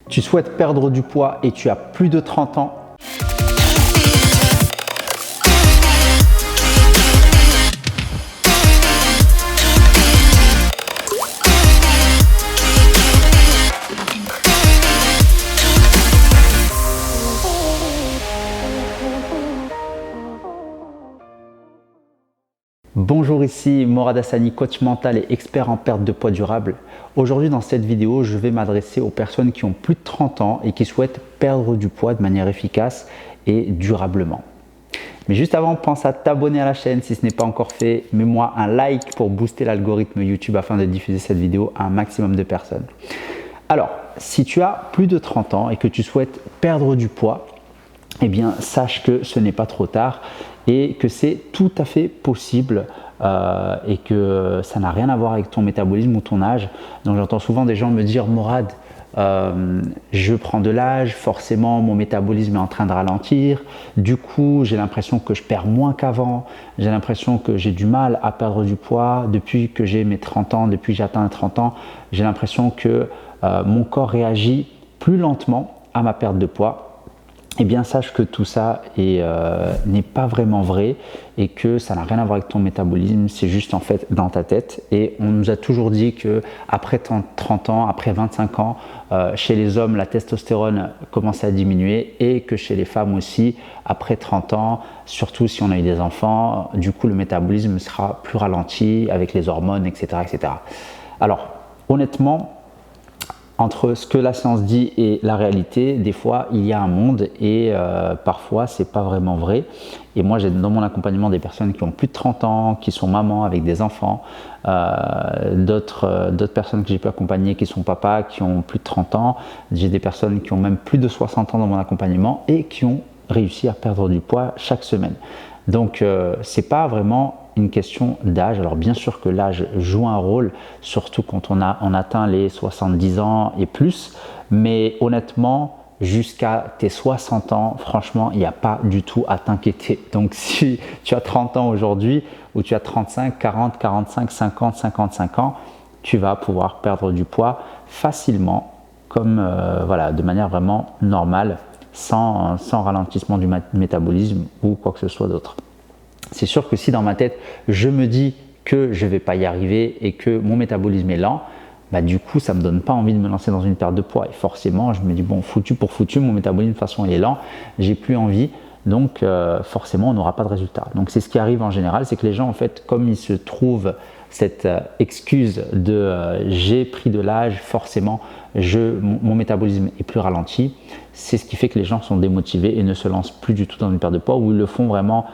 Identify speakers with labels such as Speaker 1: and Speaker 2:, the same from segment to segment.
Speaker 1: Tu souhaites perdre du poids et tu as plus de 30 ans. Bonjour, ici Morad Hassani, coach mental et expert en perte de poids durable. Aujourd'hui, dans cette vidéo, je vais m'adresser aux personnes qui ont plus de 30 ans et qui souhaitent perdre du poids de manière efficace et durablement. Mais juste avant, pense à t'abonner à la chaîne si ce n'est pas encore fait. Mets-moi un like pour booster l'algorithme YouTube afin de diffuser cette vidéo à un maximum de personnes. Alors, si tu as plus de 30 ans et que tu souhaites perdre du poids, eh bien, sache que ce n'est pas trop tard et que c'est tout à fait possible et que ça n'a rien à voir avec ton métabolisme ou ton âge. Donc, j'entends souvent des gens me dire « Morad, je prends de l'âge, forcément mon métabolisme est en train de ralentir, du coup j'ai l'impression que je perds moins qu'avant, j'ai l'impression que j'ai du mal à perdre du poids depuis que j'ai mes 30 ans, depuis que j'ai atteint les 30 ans, j'ai l'impression que mon corps réagit plus lentement à ma perte de poids ». Eh bien, sache que tout ça n'est pas vraiment vrai et que ça n'a rien à voir avec ton métabolisme, c'est juste en fait dans ta tête. Et on nous a toujours dit que après 30 ans, après 25 ans, chez les hommes, la testostérone commence à diminuer et que chez les femmes aussi, après 30 ans, surtout si on a eu des enfants, du coup le métabolisme sera plus ralenti avec les hormones, etc. etc. Alors, honnêtement, entre ce que la science dit et la réalité, des fois, il y a un monde et parfois, ce n'est pas vraiment vrai. Et moi, j'ai dans mon accompagnement des personnes qui ont plus de 30 ans, qui sont mamans avec des enfants, d'autres personnes que j'ai pu accompagner qui sont papas, qui ont plus de 30 ans. J'ai des personnes qui ont même plus de 60 ans dans mon accompagnement et qui ont réussi à perdre du poids chaque semaine. Donc, ce n'est pas vraiment une question d'âge. Alors bien sûr que l'âge joue un rôle, surtout quand on atteint les 70 ans et plus, mais honnêtement, jusqu'à tes 60 ans, franchement, il n'y a pas du tout à t'inquiéter. Donc si tu as 30 ans aujourd'hui, ou tu as 35, 40, 45, 50, 55 ans, tu vas pouvoir perdre du poids facilement, comme voilà, de manière vraiment normale, sans ralentissement du métabolisme ou quoi que ce soit d'autre. C'est sûr que si dans ma tête, je me dis que je ne vais pas y arriver et que mon métabolisme est lent, bah du coup, ça ne me donne pas envie de me lancer dans une perte de poids. Et forcément, je me dis, bon, foutu pour foutu, mon métabolisme de toute façon, il est lent, j'ai plus envie. Donc, forcément, on n'aura pas de résultat. Donc, c'est ce qui arrive en général, c'est que les gens, en fait, comme ils se trouvent cette excuse de j'ai pris de l'âge, forcément, mon métabolisme est plus ralenti. C'est ce qui fait que les gens sont démotivés et ne se lancent plus du tout dans une perte de poids, ou ils le font vraiment,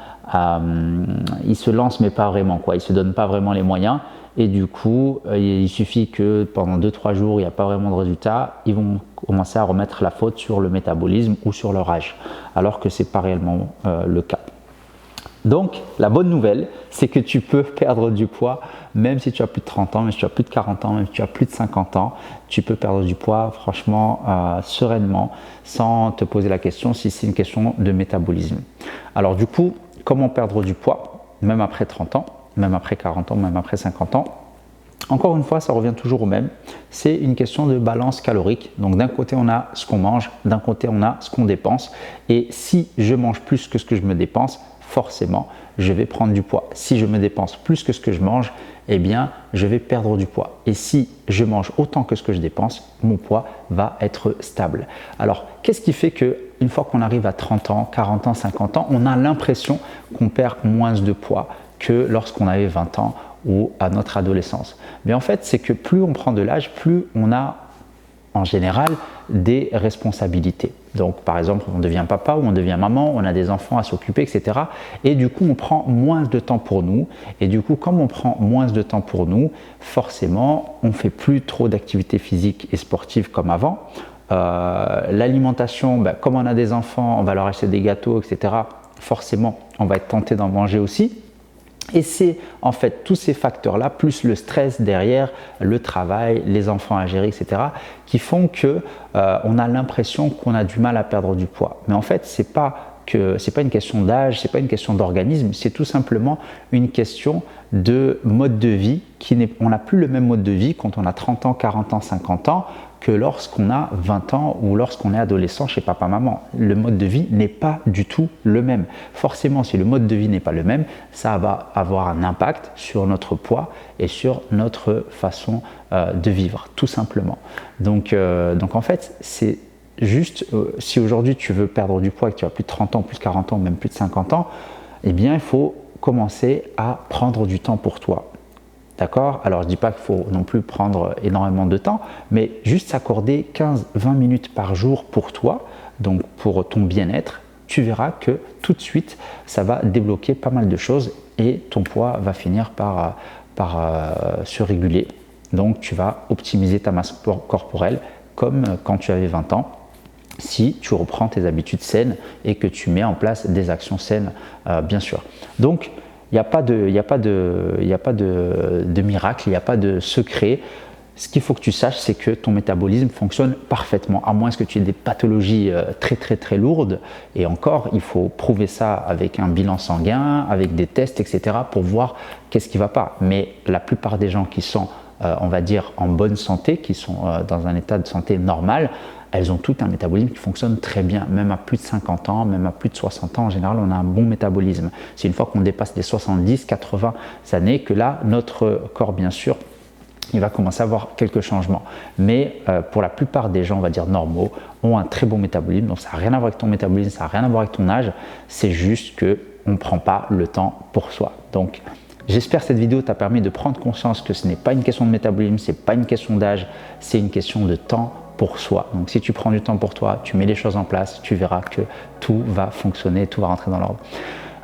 Speaker 1: ils se lancent mais pas vraiment, quoi. Ils ne se donnent pas vraiment les moyens et du coup, il suffit que pendant 2-3 jours, il n'y a pas vraiment de résultat, ils vont commencer à remettre la faute sur le métabolisme ou sur leur âge, alors que ce n'est pas réellement le cas. Donc, la bonne nouvelle, c'est que tu peux perdre du poids même si tu as plus de 30 ans, même si tu as plus de 40 ans, même si tu as plus de 50 ans. Tu peux perdre du poids franchement sereinement sans te poser la question si c'est une question de métabolisme. Alors du coup, comment perdre du poids même après 30 ans, même après 40 ans, même après 50 ans? Encore une fois, ça revient toujours au même. C'est une question de balance calorique. Donc d'un côté, on a ce qu'on mange, d'un côté, on a ce qu'on dépense. Et si je mange plus que ce que je me dépense, forcément, je vais prendre du poids. Si je me dépense plus que ce que je mange, eh bien, je vais perdre du poids. Et si je mange autant que ce que je dépense, mon poids va être stable. Alors, qu'est-ce qui fait qu'une fois qu'on arrive à 30 ans, 40 ans, 50 ans, on a l'impression qu'on perd moins de poids que lorsqu'on avait 20 ans ou à notre adolescence? Mais en fait, c'est que plus on prend de l'âge, plus on a en général des responsabilités. Donc par exemple, on devient papa ou on devient maman, on a des enfants à s'occuper, etc. Et du coup, on prend moins de temps pour nous. Et du coup, comme on prend moins de temps pour nous, forcément, on ne fait plus trop d'activités physiques et sportives comme avant. L'alimentation, comme on a des enfants, on va leur acheter des gâteaux, etc. Forcément, on va être tenté d'en manger aussi. Et c'est en fait tous ces facteurs-là, plus le stress derrière, le travail, les enfants à gérer, etc., qui font que on a l'impression qu'on a du mal à perdre du poids. Mais en fait, c'est pas une question d'âge, c'est pas une question d'organisme, c'est tout simplement une question de mode de vie. On n'a plus le même mode de vie quand on a 30 ans, 40 ans, 50 ans que lorsqu'on a 20 ans ou lorsqu'on est adolescent chez papa-maman. Le mode de vie n'est pas du tout le même. Forcément, si le mode de vie n'est pas le même, ça va avoir un impact sur notre poids et sur notre façon de vivre, tout simplement. Donc en fait, c'est juste, si aujourd'hui tu veux perdre du poids et que tu as plus de 30 ans, plus de 40 ans, même plus de 50 ans, eh bien, il faut commencer à prendre du temps pour toi. D'accord? Alors, je ne dis pas qu'il faut non plus prendre énormément de temps, mais juste s'accorder 15-20 minutes par jour pour toi, donc pour ton bien-être. Tu verras que tout de suite, ça va débloquer pas mal de choses et ton poids va finir par se réguler. Donc, tu vas optimiser ta masse corporelle comme quand tu avais 20 ans. Si tu reprends tes habitudes saines et que tu mets en place des actions saines, bien sûr. Donc, il n'y a pas de miracle, il n'y a pas de secret. Ce qu'il faut que tu saches, c'est que ton métabolisme fonctionne parfaitement, à moins que tu aies des pathologies très lourdes. Et encore, il faut prouver ça avec un bilan sanguin, avec des tests, etc. pour voir qu'est-ce qui ne va pas. Mais la plupart des gens qui sont, on va dire, en bonne santé, qui sont dans un état de santé normal, elles ont tout un métabolisme qui fonctionne très bien, même à plus de 50 ans, même à plus de 60 ans, en général, on a un bon métabolisme. C'est une fois qu'on dépasse les 70, 80 années que là, notre corps, bien sûr, il va commencer à avoir quelques changements. Mais pour la plupart des gens, on va dire normaux, ont un très bon métabolisme. Donc ça n'a rien à voir avec ton métabolisme, ça n'a rien à voir avec ton âge, c'est juste qu'on ne prend pas le temps pour soi. Donc, j'espère que cette vidéo t'a permis de prendre conscience que ce n'est pas une question de métabolisme, ce n'est pas une question d'âge, c'est une question de temps pour soi. Donc si tu prends du temps pour toi, tu mets les choses en place, tu verras que tout va fonctionner, tout va rentrer dans l'ordre.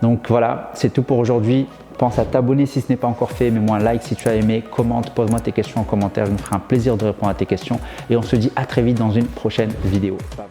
Speaker 1: Donc voilà, c'est tout pour aujourd'hui. Pense à t'abonner si ce n'est pas encore fait, mets-moi un like si tu as aimé, commente, pose-moi tes questions en commentaire, je me ferai un plaisir de répondre à tes questions et on se dit à très vite dans une prochaine vidéo. Bye.